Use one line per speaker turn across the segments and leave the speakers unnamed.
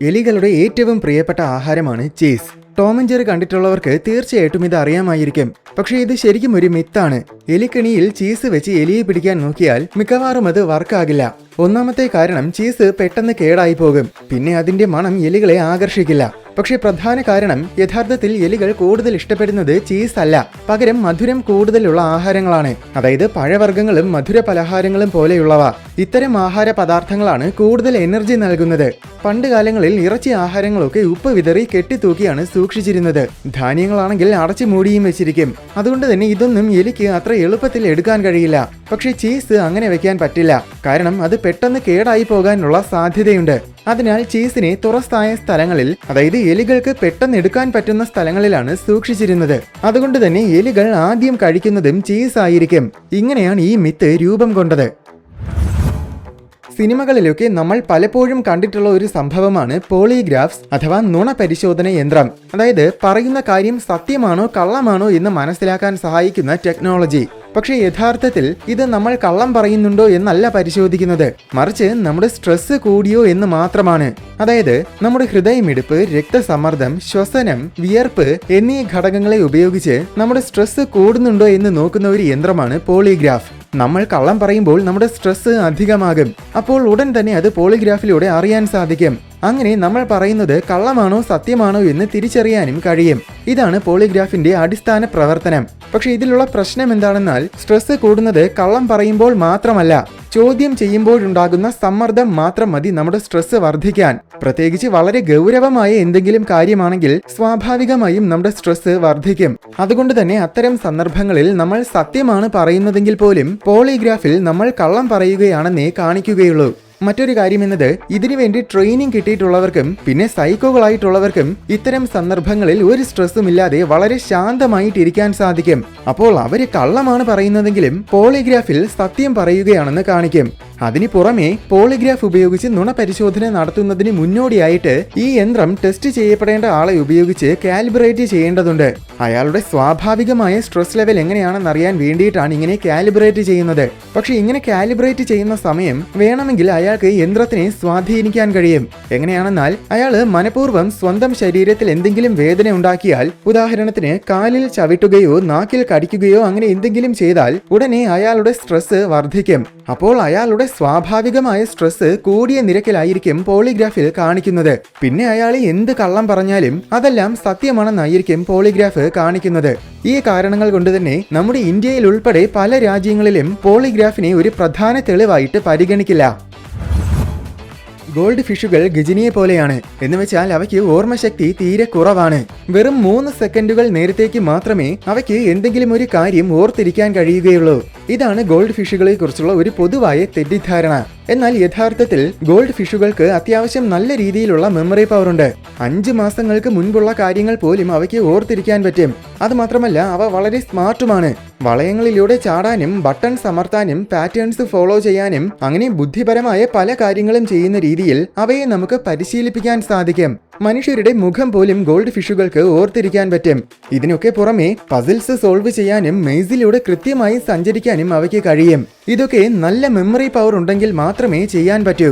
എലികളുടെ ഏറ്റവും പ്രിയപ്പെട്ട ആഹാരമാണ് ചീസ്. ടോം ആൻഡ് ജെറി കണ്ടിട്ടുള്ളവർക്ക് തീർച്ചയായിട്ടും ഇത് അറിയാമായിരിക്കും. പക്ഷേ ഇത് ശരിക്കും ഒരു മിത്താണ്. എലിക്കണിയിൽ ചീസ് വെച്ച് എലിയെ പിടിക്കാൻ നോക്കിയാൽ മിക്കവാറും അത് വർക്കാകില്ല. ഒന്നാമത്തെ കാരണം ചീസ് പെട്ടെന്ന് കേടായി പോകും. പിന്നെ അതിന്റെ മണം എലികളെ ആകർഷിക്കില്ല. പക്ഷേ പ്രധാന കാരണം യഥാർത്ഥത്തിൽ എലികൾ കൂടുതൽ ഇഷ്ടപ്പെടുന്നത് ചീസ് അല്ല, പകരം മധുരം കൂടുതലുള്ള ആഹാരങ്ങളാണ്. അതായത് പഴവർഗ്ഗങ്ങളും മധുര പലഹാരങ്ങളും പോലെയുള്ളവ. ഇത്തരം ആഹാര പദാർത്ഥങ്ങളാണ് കൂടുതൽ എനർജി നൽകുന്നത്. പണ്ട് കാലങ്ങളിൽ ഇറച്ചി ആഹാരങ്ങളൊക്കെ ഉപ്പ് വിതറി കെട്ടിത്തൂക്കിയാണ് സൂക്ഷിച്ചിരുന്നത്. ധാന്യങ്ങളാണെങ്കിൽ അടച്ചു മൂടിയും വെച്ചിരിക്കും. അതുകൊണ്ട് തന്നെ ഇതൊന്നും എലിക്ക് അത്ര എളുപ്പത്തിൽ എടുക്കാൻ കഴിയില്ല. പക്ഷേ ചീസ് അങ്ങനെ വെക്കാൻ പറ്റില്ല. കാരണം അത് പെട്ടെന്ന് കേടായി പോകാനുള്ള സാധ്യതയുണ്ട്. അതിനാൽ ചീസിനെ തുറസ്സായ സ്ഥലങ്ങളിൽ, അതായത് എലികൾക്ക് പെട്ടെന്ന് എടുക്കാൻ പറ്റുന്ന സ്ഥലങ്ങളിലാണ് സൂക്ഷിച്ചിരുന്നത്. അതുകൊണ്ട് തന്നെ എലികൾ ആദ്യം കഴിക്കുന്നതും ചീസ് ആയിരിക്കും. ഇങ്ങനെയാണ് ഈ മിത്ത് രൂപം കൊണ്ടത്. സിനിമകളിലൊക്കെ നമ്മൾ പലപ്പോഴും കണ്ടിട്ടുള്ള ഒരു സംഭവമാണ് പോളിഗ്രാഫ്സ് അഥവാ നുണ പരിശോധന യന്ത്രം. അതായത് പറയുന്ന കാര്യം സത്യമാണോ കള്ളമാണോ എന്ന് മനസ്സിലാക്കാൻ സഹായിക്കുന്ന ടെക്നോളജി. പക്ഷേ യഥാർത്ഥത്തിൽ ഇത് നമ്മൾ കള്ളം പറയുന്നുണ്ടോ എന്നല്ല പരിശോധിക്കുന്നത്, മറിച്ച് നമ്മുടെ സ്ട്രെസ് കൂടിയോ എന്ന് മാത്രമാണ്. അതായത് നമ്മുടെ ഹൃദയമിടിപ്പ്, രക്തസമ്മർദ്ദം, ശ്വസനം, വിയർപ്പ് എന്നീ ഘടകങ്ങളെ ഉപയോഗിച്ച് നമ്മുടെ സ്ട്രെസ് കൂടുന്നുണ്ടോ എന്ന് നോക്കുന്ന ഒരു യന്ത്രമാണ് പോളിഗ്രാഫ്. നമ്മൾ കള്ളം പറയുമ്പോൾ നമ്മുടെ സ്ട്രെസ് അധികമാകും. അപ്പോൾ ഉടൻ തന്നെ അത് പോളിഗ്രാഫിലൂടെ അറിയാൻ സാധിക്കും. അങ്ങനെ നമ്മൾ പറയുന്നത് കള്ളമാണോ സത്യമാണോ എന്ന് തിരിച്ചറിയാനും കഴിയും. ഇതാണ് പോളിഗ്രാഫിന്റെ അടിസ്ഥാന പ്രവർത്തനം. പക്ഷെ ഇതിലുള്ള പ്രശ്നം എന്താണെന്നാൽ സ്ട്രെസ് കൂടുന്നത് കള്ളം പറയുമ്പോൾ മാത്രമല്ല, ചോദ്യം ചെയ്യുമ്പോഴുണ്ടാകുന്ന സമ്മർദ്ദം മാത്രം മതി നമ്മുടെ സ്ട്രെസ് വർദ്ധിക്കാൻ. പ്രത്യേകിച്ച് വളരെ ഗൗരവമായ എന്തെങ്കിലും കാര്യമാണെങ്കിൽ സ്വാഭാവികമായും നമ്മുടെ സ്ട്രെസ് വർദ്ധിക്കും. അതുകൊണ്ട് തന്നെ അത്തരം സന്ദർഭങ്ങളിൽ നമ്മൾ സത്യമാണ് പറയുന്നതെങ്കിൽ പോലും പോളിഗ്രാഫിൽ നമ്മൾ കള്ളം പറയുകയാണെന്നേ കാണിക്കുകയുള്ളൂ. മറ്റൊരു കാര്യം എന്നത് ഇതിനുവേണ്ടി ട്രെയിനിങ് കിട്ടിയിട്ടുള്ളവർക്കും പിന്നെ സൈക്കോകളായിട്ടുള്ളവർക്കും ഇത്തരം സന്ദർഭങ്ങളിൽ ഒരു സ്ട്രെസ്സും ഇല്ലാതെ വളരെ ശാന്തമായിട്ടിരിക്കാൻ സാധിക്കും. അപ്പോൾ അവര് കള്ളമാണ് പറയുന്നതെങ്കിലും പോളിഗ്രാഫിൽ സത്യം പറയുകയാണെന്ന് കാണിക്കും. അതിന് പുറമെ പോളിഗ്രാഫ് ഉപയോഗിച്ച് നുണ പരിശോധന നടത്തുന്നതിന് മുന്നോടിയായിട്ട് ഈ യന്ത്രം ടെസ്റ്റ് ചെയ്യപ്പെടേണ്ട ആളെ ഉപയോഗിച്ച് കാലിബ്രേറ്റ് ചെയ്യേണ്ടതുണ്ട്. അയാളുടെ സ്വാഭാവികമായ സ്ട്രെസ് ലെവൽ എങ്ങനെയാണെന്ന് അറിയാൻ വേണ്ടിയിട്ടാണ് ഇങ്ങനെ കാലിബ്രേറ്റ് ചെയ്യുന്നത്. പക്ഷെ ഇങ്ങനെ കാലിബ്രേറ്റ് ചെയ്യുന്ന സമയം വേണമെങ്കിൽ അയാൾക്ക് യന്ത്രത്തിനെ സ്വാധീനിക്കാൻ കഴിയും. എങ്ങനെയാണെന്നാൽ അയാൾ മനഃപൂർവ്വം സ്വന്തം ശരീരത്തിൽ എന്തെങ്കിലും വേദന ഉണ്ടാക്കിയാൽ, ഉദാഹരണത്തിന് കാലിൽ ചവിട്ടുകയോ നാക്കിൽ കടിക്കുകയോ അങ്ങനെ എന്തെങ്കിലും ചെയ്താൽ ഉടനെ അയാളുടെ സ്ട്രെസ് വർദ്ധിക്കും. അപ്പോൾ അയാളുടെ സ്വാഭാവികമായ സ്ട്രെസ് കൂടിയ നിരക്കിലായിരിക്കും പോളിഗ്രാഫിൽ കാണിക്കുന്നത്. പിന്നെ അയാൾ എന്ത് കള്ളം പറഞ്ഞാലും അതെല്ലാം സത്യമാണെന്നായിരിക്കും പോളിഗ്രാഫ് കാണിക്കുന്നത്. ഈ കാരണങ്ങൾ കൊണ്ട് തന്നെ നമ്മുടെ ഇന്ത്യയിൽ ഉൾപ്പെടെ പല രാജ്യങ്ങളിലും പോളിഗ്രാഫിനെ ഒരു പ്രധാന തെളിവായിട്ട് പരിഗണിക്കില്ല. ഗോൾഡ് ഫിഷുകൾ ഗജിനിയെ പോലെയാണ്. എന്ന് വെച്ചാൽ അവയ്ക്ക് ഓർമ്മശക്തി തീരെ കുറവാണ്. വെറും 3 സെക്കൻഡുകൾ നേരത്തേക്ക് മാത്രമേ അവയ്ക്ക് എന്തെങ്കിലും ഒരു കാര്യം ഓർത്തിരിക്കാൻ കഴിയുകയുള്ളൂ. ഇതാണ് ഗോൾഡ് ഫിഷുകളെ കുറിച്ചുള്ള ഒരു പൊതുവായ തെറ്റിദ്ധാരണ. എന്നാൽ യഥാർത്ഥത്തിൽ ഗോൾഡ് ഫിഷുകൾക്ക് അത്യാവശ്യം നല്ല രീതിയിലുള്ള മെമ്മറി പവർ ഉണ്ട്. 5 മാസങ്ങൾക്ക് മുൻപുള്ള കാര്യങ്ങൾ പോലും അവയ്ക്ക് ഓർത്തിരിക്കാൻ പറ്റും. അതുമാത്രമല്ല അവ വളരെ സ്മാർട്ടുമാണ്. വളയങ്ങളിലൂടെ ചാടാനും ബട്ടൺസ് അമർത്താനും പാറ്റേൺസ് ഫോളോ ചെയ്യാനും അങ്ങനെ ബുദ്ധിപരമായ പല കാര്യങ്ങളും ചെയ്യുന്ന രീതിയിൽ അവയെ നമുക്ക് പരിശീലിപ്പിക്കാൻ സാധിക്കും. മനുഷ്യരുടെ മുഖം പോലും ഗോൾഡ് ഫിഷുകൾക്ക് ഓർത്തിരിക്കാൻ പറ്റും. ഇതിനൊക്കെ പുറമെ പസിൽസ് സോൾവ് ചെയ്യാനും മെയ്സിലൂടെ കൃത്യമായി സഞ്ചരിക്കാനും അവയ്ക്ക് കഴിയും. ഇതൊക്കെ നല്ല മെമ്മറി പവർ ഉണ്ടെങ്കിൽ മാത്രമേ ചെയ്യാൻ പറ്റൂ.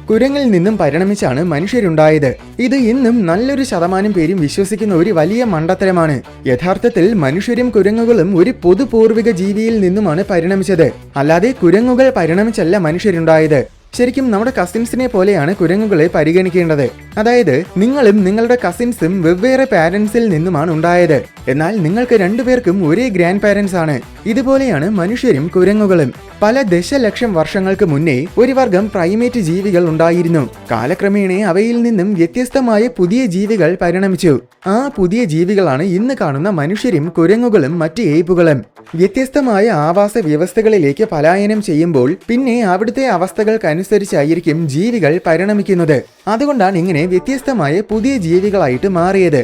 കുരങ്ങിൽ നിന്നും പരിണമിച്ചാണ് മനുഷ്യരുണ്ടായത്. ഇത് ഇന്നും നല്ലൊരു ശതമാനം പേരും വിശ്വസിക്കുന്ന ഒരു വലിയ മണ്ടത്തരമാണ്. യഥാർത്ഥത്തിൽ മനുഷ്യരും കുരങ്ങുകളും ഒരു പൊതു പൂർവിക ജീവിയിൽ നിന്നുമാണ് പരിണമിച്ചത്. അല്ലാതെ കുരങ്ങുകൾ പരിണമിച്ചല്ല മനുഷ്യരുണ്ടായത്. ശരിക്കും നമ്മുടെ കസിൻസിനെ പോലെയാണ് കുരങ്ങുകളെ പരിഗണിക്കേണ്ടത്. അതായത് നിങ്ങളും നിങ്ങളുടെ കസിൻസും വെവ്വേറെ പാരന്റ്സിൽ നിന്നുമാണ് ഉണ്ടായത്. എന്നാൽ നിങ്ങൾക്ക് രണ്ടുപേർക്കും ഒരേ ഗ്രാൻഡ് പാരന്റ്സ് ആണ്. ഇതുപോലെയാണ് മനുഷ്യരും കുരങ്ങുകളും. പല ദശലക്ഷം വർഷങ്ങൾക്ക് മുന്നേ ഒരു വർഗം പ്രൈമേറ്റ് ജീവികൾ ഉണ്ടായിരുന്നു. കാലക്രമേണ അവയിൽ നിന്നും വ്യത്യസ്തമായ പുതിയ ജീവികൾ പരിണമിച്ചു. ആ പുതിയ ജീവികളാണ് ഇന്ന് കാണുന്ന മനുഷ്യരും കുരങ്ങുകളും മറ്റ് ഏപ്പുകളും. വ്യത്യസ്തമായ ആവാസ വ്യവസ്ഥകളിലേക്ക് പലായനം ചെയ്യുമ്പോൾ പിന്നെ അവിടുത്തെ അവസ്ഥകൾക്കനുസരിച്ചായിരിക്കും ജീവികൾ പരിണമിക്കുന്നത്. അതുകൊണ്ടാണ് ഇങ്ങനെ വ്യത്യസ്തമായ പുതിയ ജീവികളായിട്ട് മാറിയത്.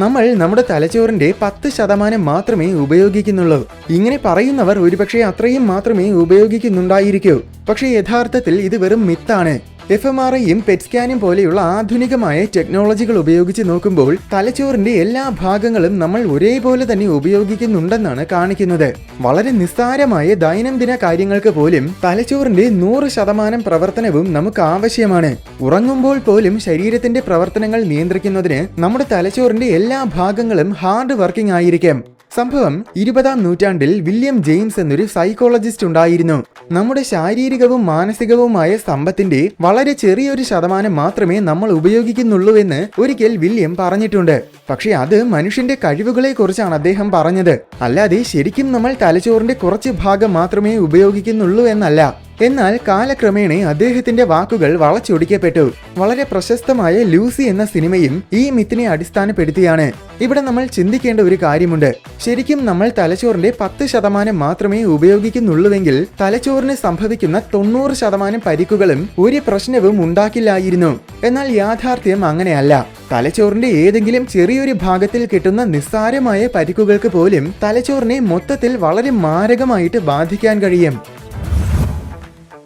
നമ്മൾ നമ്മുടെ തലച്ചോറിന്റെ 10% മാത്രമേ ഉപയോഗിക്കുന്നുള്ളൂ. ഇങ്ങനെ പറയുന്നവർ ഒരുപക്ഷെ അത്രയും മാത്രമേ ഉപയോഗിക്കുന്നുണ്ടായിരിക്കൂ. പക്ഷേ യഥാർത്ഥത്തിൽ ഇത് വെറും മിത്താണ്. FMRIയും പെറ്റ് സ്കാനും പോലെയുള്ള ആധുനികമായ ടെക്നോളജികൾ ഉപയോഗിച്ച് നോക്കുമ്പോൾ തലച്ചോറിന്റെ എല്ലാ ഭാഗങ്ങളും നമ്മൾ ഒരേപോലെ തന്നെ ഉപയോഗിക്കുന്നുണ്ടെന്നാണ് കാണിക്കുന്നത്. വളരെ നിസ്സാരമായ ദൈനംദിന കാര്യങ്ങൾക്ക് പോലും തലച്ചോറിന്റെ 100% പ്രവർത്തനവും നമുക്ക് ആവശ്യമാണ്. ഉറങ്ങുമ്പോൾ പോലും ശരീരത്തിന്റെ പ്രവർത്തനങ്ങൾ നിയന്ത്രിക്കുന്നതിന് നമ്മുടെ തലച്ചോറിന്റെ എല്ലാ ഭാഗങ്ങളും ഹാർഡ് വർക്കിംഗ് ആയിരിക്കും. സംഭവം 20-ാം നൂറ്റാണ്ടിൽ വില്യം ജെയിംസ് എന്നൊരു സൈക്കോളജിസ്റ്റ് ഉണ്ടായിരുന്നു. നമ്മുടെ ശാരീരികവും മാനസികവുമായ സമ്പത്തിന്റെ വളരെ ചെറിയൊരു ശതമാനം മാത്രമേ നമ്മൾ ഉപയോഗിക്കുന്നുള്ളൂ എന്ന് ഒരിക്കൽ വില്യം പറഞ്ഞിട്ടുണ്ട്. പക്ഷെ അത് മനുഷ്യന്റെ കഴിവുകളെ കുറിച്ചാണ് അദ്ദേഹം പറഞ്ഞത്, അല്ലാതെ ശരിക്കും നമ്മൾ തലച്ചോറിന്റെ കുറച്ച് ഭാഗം മാത്രമേ ഉപയോഗിക്കുന്നുള്ളൂ എന്നല്ല. എന്നാൽ കാലക്രമേണ അദ്ദേഹത്തിന്റെ വാക്കുകൾ വളച്ചൊടിക്കപ്പെട്ടു. വളരെ പ്രശസ്തമായ ലൂസി എന്ന സിനിമയും ഈ മിത്തിനെ അടിസ്ഥാനപ്പെടുത്തിയാണ്. ഇവിടെ നമ്മൾ ചിന്തിക്കേണ്ട ഒരു കാര്യമുണ്ട്. ശരിക്കും നമ്മൾ തലച്ചോറിന്റെ 10% മാത്രമേ ഉപയോഗിക്കുന്നുള്ളൂവെങ്കിൽ തലച്ചോറിന് സംഭവിക്കുന്ന 90% പരിക്കുകളും ഒരു പ്രശ്നവും ഉണ്ടാക്കില്ലായിരുന്നു. എന്നാൽ യാഥാർത്ഥ്യം അങ്ങനെയല്ല. തലച്ചോറിന്റെ ഏതെങ്കിലും ചെറിയൊരു ഭാഗത്തിൽ കിട്ടുന്ന നിസ്സാരമായ പരിക്കുകൾക്ക് പോലും തലച്ചോറിനെ മൊത്തത്തിൽ വളരെ മാരകമായിട്ട് ബാധിക്കാൻ കഴിയും.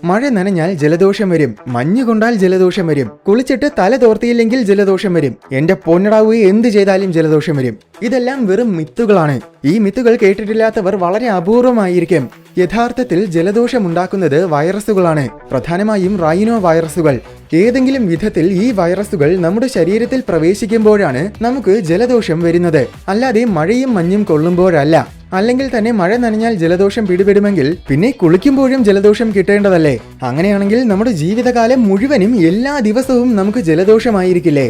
മഴ നനഞ്ഞാൽ ജലദോഷം വരും, മഞ്ഞ് കൊണ്ടാൽ ജലദോഷം വരും, കുളിച്ചിട്ട് തല തോർത്തിയില്ലെങ്കിൽ ജലദോഷം വരും, എന്റെ പൊന്നടാവുകയെ എന്ത് ചെയ്താലും ജലദോഷം വരും. ഇതെല്ലാം വെറും മിത്തുകളാണ്. ഈ മിത്തുകൾ കേട്ടിട്ടില്ലാത്തവർ വളരെ അപൂർവമായിരിക്കും. യഥാർത്ഥത്തിൽ ജലദോഷം ഉണ്ടാക്കുന്നത് വൈറസുകളാണ്, പ്രധാനമായും റൈനോ വൈറസുകൾ. ഏതെങ്കിലും വിധത്തിൽ ഈ വൈറസുകൾ നമ്മുടെ ശരീരത്തിൽ പ്രവേശിക്കുമ്പോഴാണ് നമുക്ക് ജലദോഷം വരുന്നത്, അല്ലാതെ മഴയും മഞ്ഞും കൊള്ളുമ്പോഴല്ല. അല്ലെങ്കിൽ തന്നെ മഴ നനഞ്ഞാൽ ജലദോഷം പിടിപെടുമെങ്കിൽ പിന്നെ കുളിക്കുമ്പോഴും ജലദോഷം കിട്ടേണ്ടതല്ലേ? അങ്ങനെയാണെങ്കിൽ നമ്മുടെ ജീവിതകാലം മുഴുവനും എല്ലാ ദിവസവും നമുക്ക് ജലദോഷമായിരിക്കില്ലേ?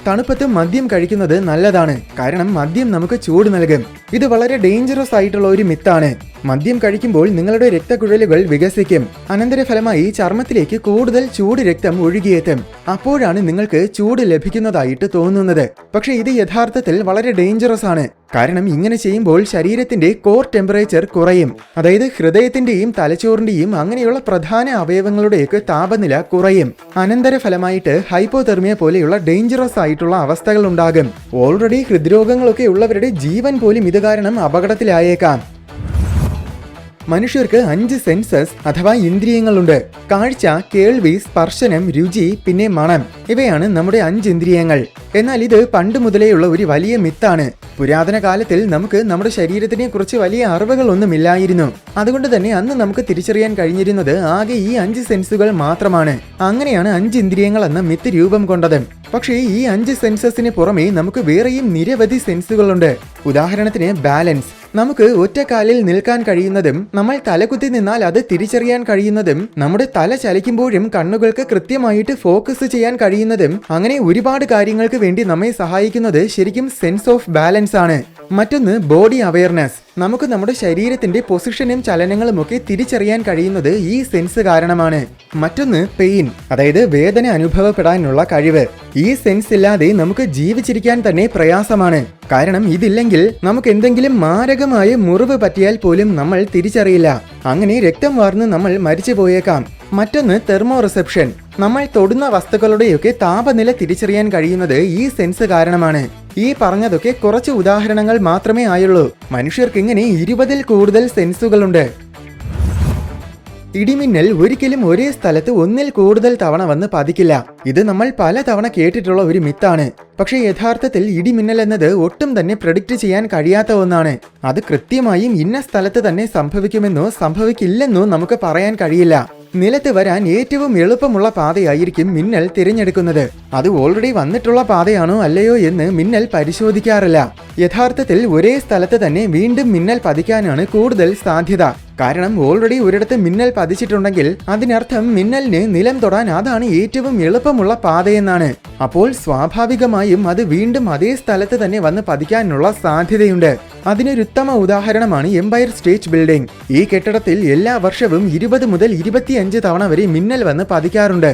തണുപ്പത്ത് മദ്യം കഴിക്കുന്നത് നല്ലതാണ്, കാരണം മദ്യം നമുക്ക് ചൂട് നൽകും. ഇത് വളരെ ഡേഞ്ചറസ് ആയിട്ടുള്ള ഒരു മിത്താണ്. മദ്യം കഴിക്കുമ്പോൾ നിങ്ങളുടെ രക്തക്കുഴലുകൾ വികസിക്കും. അനന്തരഫലമായി ചർമ്മത്തിലേക്ക് കൂടുതൽ ചൂട് രക്തം ഒഴുകിയെത്തും. അപ്പോഴാണ് നിങ്ങൾക്ക് ചൂട് ലഭിക്കുന്നതായിട്ട് തോന്നുന്നത്. പക്ഷെ ഇത് യഥാർത്ഥത്തിൽ വളരെ ഡേഞ്ചറസ് ആണ്. കാരണം ഇങ്ങനെ ചെയ്യുമ്പോൾ ശരീരത്തിന്റെ കോർ ടെമ്പറേച്ചർ കുറയും. അതായത് ഹൃദയത്തിന്റെയും തലച്ചോറിന്റെയും അങ്ങനെയുള്ള പ്രധാന അവയവങ്ങളുടെയൊക്കെ താപനില കുറയും. അനന്തരഫലമായിട്ട് ഹൈപ്പോതെർമിയ പോലെയുള്ള ഡേഞ്ചറസ് ആയിട്ടുള്ള അവസ്ഥകൾ ഉണ്ടാകും. ഓൾറെഡി ഹൃദ്രോഗങ്ങളൊക്കെ ഉള്ളവരുടെ ജീവൻ പോലും ഇത് കാരണം അപകടത്തിലായേക്കാം. മനുഷ്യർക്ക് 5 സെൻസസ് അഥവാ ഇന്ദ്രിയങ്ങളുണ്ട്. കാഴ്ച, കേൾവി, സ്പർശനം, രുചി, പിന്നെ മണം. ഇവയാണ് നമ്മുടെ 5 ഇന്ദ്രിയങ്ങൾ. എന്നാൽ ഇത് പണ്ട് മുതലേയുള്ള ഒരു വലിയ മിത്താണ്. പുരാതന കാലത്തിൽ നമുക്ക് നമ്മുടെ ശരീരത്തിനെ കുറിച്ച് വലിയ അറിവുകളൊന്നുമില്ലായിരുന്നു. അതുകൊണ്ട് തന്നെ അന്ന് നമുക്ക് തിരിച്ചറിയാൻ കഴിഞ്ഞിരുന്നത് ആകെ ഈ 5 സെൻസുകൾ മാത്രമാണ്. അങ്ങനെയാണ് 5 ഇന്ദ്രിയങ്ങൾ എന്ന മിത്ത് രൂപം കൊണ്ടത്. പക്ഷേ ഈ 5 സെൻസസിന് പുറമെ നമുക്ക് വേറെയും നിരവധി സെൻസുകളുണ്ട്. ഉദാഹരണത്തിന് ബാലൻസ്. നമുക്ക് ഒറ്റക്കാലിൽ നിൽക്കാൻ കഴിയുന്നതും നമ്മൾ തലകുത്തി നിന്നാൽ അത് തിരിച്ചറിയാൻ കഴിയുന്നതും നമ്മുടെ തല ചലിക്കുമ്പോഴും കണ്ണുകൾക്ക് കൃത്യമായിട്ട് ഫോക്കസ് ചെയ്യാൻ കഴിയുന്നതും അങ്ങനെ ഒരുപാട് കാര്യങ്ങൾക്ക് വേണ്ടി നമ്മെ സഹായിക്കുന്നത് ശരിക്കും സെൻസ് ഓഫ് ബാലൻസ് ആണ്. മറ്റൊന്ന് ബോഡി അവയർനെസ്. നമുക്ക് നമ്മുടെ ശരീരത്തിന്റെ പൊസിഷനും ചലനങ്ങളും ഒക്കെ തിരിച്ചറിയാൻ കഴിയുന്നത് ഈ സെൻസ് കാരണമാണ്. മറ്റൊന്ന് പെയിൻ, അതായത് വേദന അനുഭവപ്പെടാനുള്ള കഴിവ്. ഈ സെൻസ് ഇല്ലാതെ നമുക്ക് ജീവിച്ചിരിക്കാൻ തന്നെ പ്രയാസമാണ്. കാരണം ഇതില്ലെങ്കിൽ നമുക്ക് എന്തെങ്കിലും മാരകമായ മുറിവ് പറ്റിയാൽ പോലും നമ്മൾ തിരിച്ചറിയില്ല. അങ്ങനെ രക്തം വാർന്ന് നമ്മൾ മരിച്ചു പോയേക്കാം. മറ്റൊന്ന് തെർമോ റിസെപ്ഷൻ. നമ്മൾ തൊടുന്ന വസ്തുക്കളുടെയൊക്കെ താപനില തിരിച്ചറിയാൻ കഴിയുന്നത് ഈ സെൻസ് കാരണമാണ്. ഈ പറഞ്ഞതൊക്കെ കുറച്ച് ഉദാഹരണങ്ങൾ മാത്രമേ ആയുള്ളൂ. മനുഷ്യർക്ക് ഇങ്ങനെ 20-ൽ കൂടുതൽ സെൻസുകളുണ്ട്. ഇടിമിന്നൽ ഒരിക്കലും ഒരേ സ്ഥലത്ത് 1-ൽ കൂടുതൽ തവണ വന്ന് പതിക്കില്ല. ഇത് നമ്മൾ പല തവണ കേട്ടിട്ടുള്ള ഒരു മിത്താണ്. പക്ഷേ യഥാർത്ഥത്തിൽ ഇടിമിന്നൽ എന്നത് ഒട്ടും തന്നെ പ്രെഡിക്റ്റ് ചെയ്യാൻ കഴിയാത്ത ഒന്നാണ്. അത് കൃത്യമായും ഇന്ന സ്ഥലത്ത് തന്നെ സംഭവിക്കുമെന്നോ സംഭവിക്കില്ലെന്നോ നമുക്ക് പറയാൻ കഴിയില്ല. നിലത്ത് വരാൻ ഏറ്റവും എളുപ്പമുള്ള പാതയായിരിക്കും മിന്നൽ തിരഞ്ഞെടുക്കുന്നത്. അത് ഓൾറെഡി വന്നിട്ടുള്ള പാതയാണോ അല്ലയോ എന്ന് മിന്നൽ പരിശോധിക്കാറില്ല. യഥാർത്ഥത്തിൽ ഒരേ സ്ഥലത്ത് തന്നെ വീണ്ടും മിന്നൽ പതിക്കാനാണ് കൂടുതൽ സാധ്യത. കാരണം ഓൾറെഡി ഒരിടത്ത് മിന്നൽ പതിച്ചിട്ടുണ്ടെങ്കിൽ അതിനർത്ഥം മിന്നലിന് നിലം തൊടാൻ അതാണ് ഏറ്റവും എളുപ്പമുള്ള പാതയെന്നാണ്. അപ്പോൾ സ്വാഭാവികമായും അത് വീണ്ടും അതേ സ്ഥലത്ത് തന്നെ വന്ന് പതിക്കാനുള്ള സാധ്യതയുണ്ട്. അതിനൊരുത്തമ ഉദാഹരണമാണ് എംപയർ സ്റ്റേറ്റ് ബിൽഡിംഗ്. ഈ കെട്ടിടത്തിൽ എല്ലാ വർഷവും 20 മുതൽ 25 തവണ വരെ മിന്നൽ വന്ന് പതിക്കാറുണ്ട്.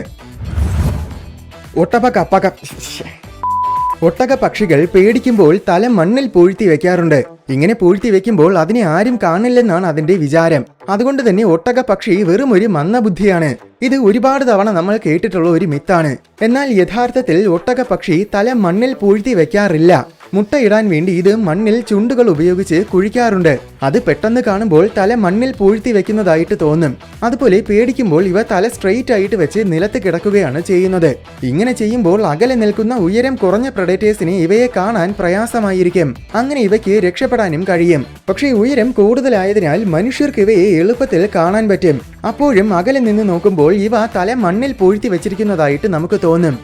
ഒട്ടക പക്ഷികൾ പേടിക്കുമ്പോൾ തല മണ്ണിൽ പൂഴ്ത്തി വെക്കാറുണ്ട്. ഇങ്ങനെ പൂഴ്ത്തി വെക്കുമ്പോൾ അതിനെ ആരും കാണില്ലെന്നാണ് അതിന്റെ വിചാരം. അതുകൊണ്ട് തന്നെ ഒട്ടക പക്ഷി വെറും ഒരു മന്ദബുദ്ധിയാണ്. ഇത് ഒരുപാട് തവണ നമ്മൾ കേട്ടിട്ടുള്ള ഒരു മിത്താണ്. എന്നാൽ യഥാർത്ഥത്തിൽ ഒട്ടക പക്ഷി തല മണ്ണിൽ പൂഴ്ത്തി വെക്കാറില്ല. മുട്ടയിടാൻ വേണ്ടി ഇത് മണ്ണിൽ ചുണ്ടുകൾ ഉപയോഗിച്ച് കുഴിക്കാറുണ്ട്. അത് പെട്ടെന്ന് കാണുമ്പോൾ തല മണ്ണിൽ പൂഴ്ത്തി വെക്കുന്നതായിട്ട് തോന്നും. അതുപോലെ പേടിക്കുമ്പോൾ ഇവ തല സ്ട്രെയിറ്റ് ആയിട്ട് വെച്ച് നിലത്ത് കിടക്കുകയാണ് ചെയ്യുന്നത്. ഇങ്ങനെ ചെയ്യുമ്പോൾ അകലെ നിൽക്കുന്ന ഉയരം കുറഞ്ഞ പ്രഡേറ്റേഴ്സിന് ഇവയെ കാണാൻ പ്രയാസമായിരിക്കും. അങ്ങനെ ഇവയ്ക്ക് രക്ഷപ്പെടാനും കഴിയും. പക്ഷേ ഉയരം കൂടുതലായതിനാൽ മനുഷ്യർക്ക് ഇവയെ എളുപ്പത്തിൽ കാണാൻ പറ്റും. അപ്പോഴും അകലെ നിന്ന് നോക്കുമ്പോൾ ഇവ തല മണ്ണിൽ പൂഴ്ത്തി വെച്ചിരിക്കുന്നതായിട്ട് നമുക്ക് തോന്നും.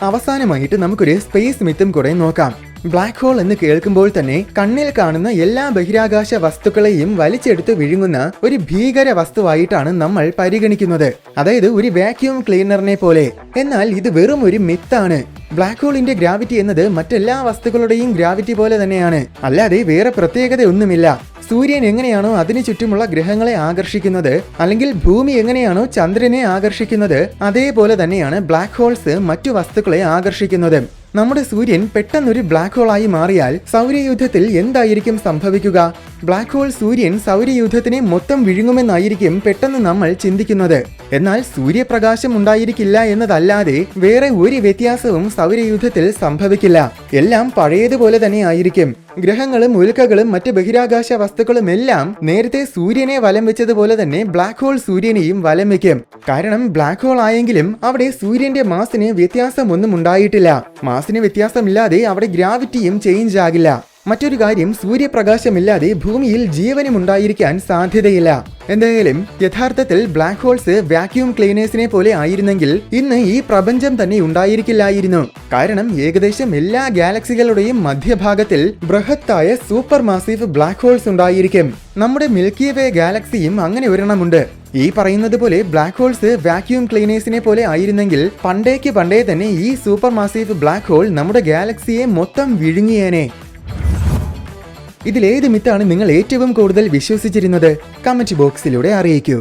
അവസാനമായിട്ട് നമുക്കൊരു സ്പേസ് മിത്തും കൂടെ നോക്കാം. ബ്ലാക്ക് ഹോൾ എന്ന് കേൾക്കുമ്പോൾ തന്നെ കണ്ണിൽ കാണുന്ന എല്ലാ ബഹിരാകാശ വസ്തുക്കളെയും വലിച്ചെടുത്ത് വിഴുങ്ങുന്ന ഒരു ഭീകര വസ്തുവായിട്ടാണ് നമ്മൾ പരിഗണിക്കുന്നത്. അതായത് ഒരു വാക്യൂം ക്ലീനറിനെ പോലെ. എന്നാൽ ഇത് വെറും ഒരു മിത്താണ്. ബ്ലാക്ക് ഹോളിന്റെ ഗ്രാവിറ്റി എന്നത് മറ്റെല്ലാ വസ്തുക്കളുടെയും ഗ്രാവിറ്റി പോലെ തന്നെയാണ്. അല്ലാതെ വേറെ പ്രത്യേകതയൊന്നുമില്ല. സൂര്യൻ എങ്ങനെയാണോ അതിനു ചുറ്റുമുള്ള ഗ്രഹങ്ങളെ ആകർഷിക്കുന്നത്, അല്ലെങ്കിൽ ഭൂമി എങ്ങനെയാണോ ചന്ദ്രനെ ആകർഷിക്കുന്നത്, അതേപോലെ തന്നെയാണ് ബ്ലാക്ക് ഹോൾസ് മറ്റു വസ്തുക്കളെ ആകർഷിക്കുന്നത്. നമ്മുടെ സൂര്യൻ പെട്ടെന്നൊരു ബ്ലാക്ക് ഹോൾ ആയി മാറിയാൽ സൗരയൂഥത്തിൽ എന്തായിരിക്കും സംഭവിക്കുക? ബ്ലാക്ക് ഹോൾ സൂര്യൻ സൗരയൂഥത്തിനെ മൊത്തം വിഴുങ്ങുമെന്നായിരിക്കും പെട്ടെന്ന് നമ്മൾ ചിന്തിക്കുന്നത്. എന്നാൽ സൂര്യപ്രകാശം ഉണ്ടായിരിക്കില്ല എന്നതല്ലാതെ വേറെ ഒരു വ്യത്യാസവും സൗരയൂഥത്തിൽ സംഭവിക്കില്ല. എല്ലാം പഴയതുപോലെ തന്നെ ആയിരിക്കും. ഗ്രഹങ്ങളും ഉൽക്കകളും മറ്റ് ബഹിരാകാശ വസ്തുക്കളും എല്ലാം നേരത്തെ സൂര്യനെ വലം വെച്ചതുപോലെ തന്നെ ബ്ലാക്ക് ഹോൾ സൂര്യനെയും വലം വെക്കും. കാരണം ബ്ലാക്ക് ഹോൾ ആയെങ്കിലും അവിടെ സൂര്യന്റെ മാസിന് വ്യത്യാസമൊന്നും ഉണ്ടായിട്ടില്ല. മാസിന് വ്യത്യാസമില്ലാതെ അവിടെ ഗ്രാവിറ്റിയും ചേഞ്ച് ആകില്ല. മറ്റൊരു കാര്യം, സൂര്യപ്രകാശമില്ലാതെ ഭൂമിയിൽ ജീവനും ഉണ്ടായിരിക്കാൻ സാധ്യതയില്ല. എന്തായാലും യഥാർത്ഥത്തിൽ ബ്ലാക്ക് ഹോൾസ് വാക്യൂം ക്ലീനേഴ്സിനെ പോലെ ആയിരുന്നെങ്കിൽ ഇന്ന് ഈ പ്രപഞ്ചം തന്നെ ഉണ്ടായിരിക്കില്ലായിരുന്നു. കാരണം ഏകദേശം എല്ലാ ഗാലക്സികളുടെയും മധ്യഭാഗത്തിൽ ബൃഹത്തായ സൂപ്പർ മാസീവ് ബ്ലാക്ക് ഹോൾസ് ഉണ്ടായിരിക്കും. നമ്മുടെ മിൽക്കി വേ ഗാലക്സിയും അങ്ങനെ ഒരെണ്ണമുണ്ട്. ഈ പറയുന്നത് പോലെ ബ്ലാക്ക് ഹോൾസ് വാക്യൂം ക്ലീനേഴ്സിനെ പോലെ ആയിരുന്നെങ്കിൽ പണ്ടേ തന്നെ ഈ സൂപ്പർ മാസീവ് ബ്ലാക്ക് ഹോൾ നമ്മുടെ ഗാലക്സിയെ മൊത്തം വിഴുങ്ങിയേനെ. ഇതിലേത് മിത്താണ് നിങ്ങൾ ഏറ്റവും കൂടുതൽ വിശ്വസിച്ചിരുന്നത്? കമന്റ് ബോക്സിലൂടെ അറിയിക്കൂ.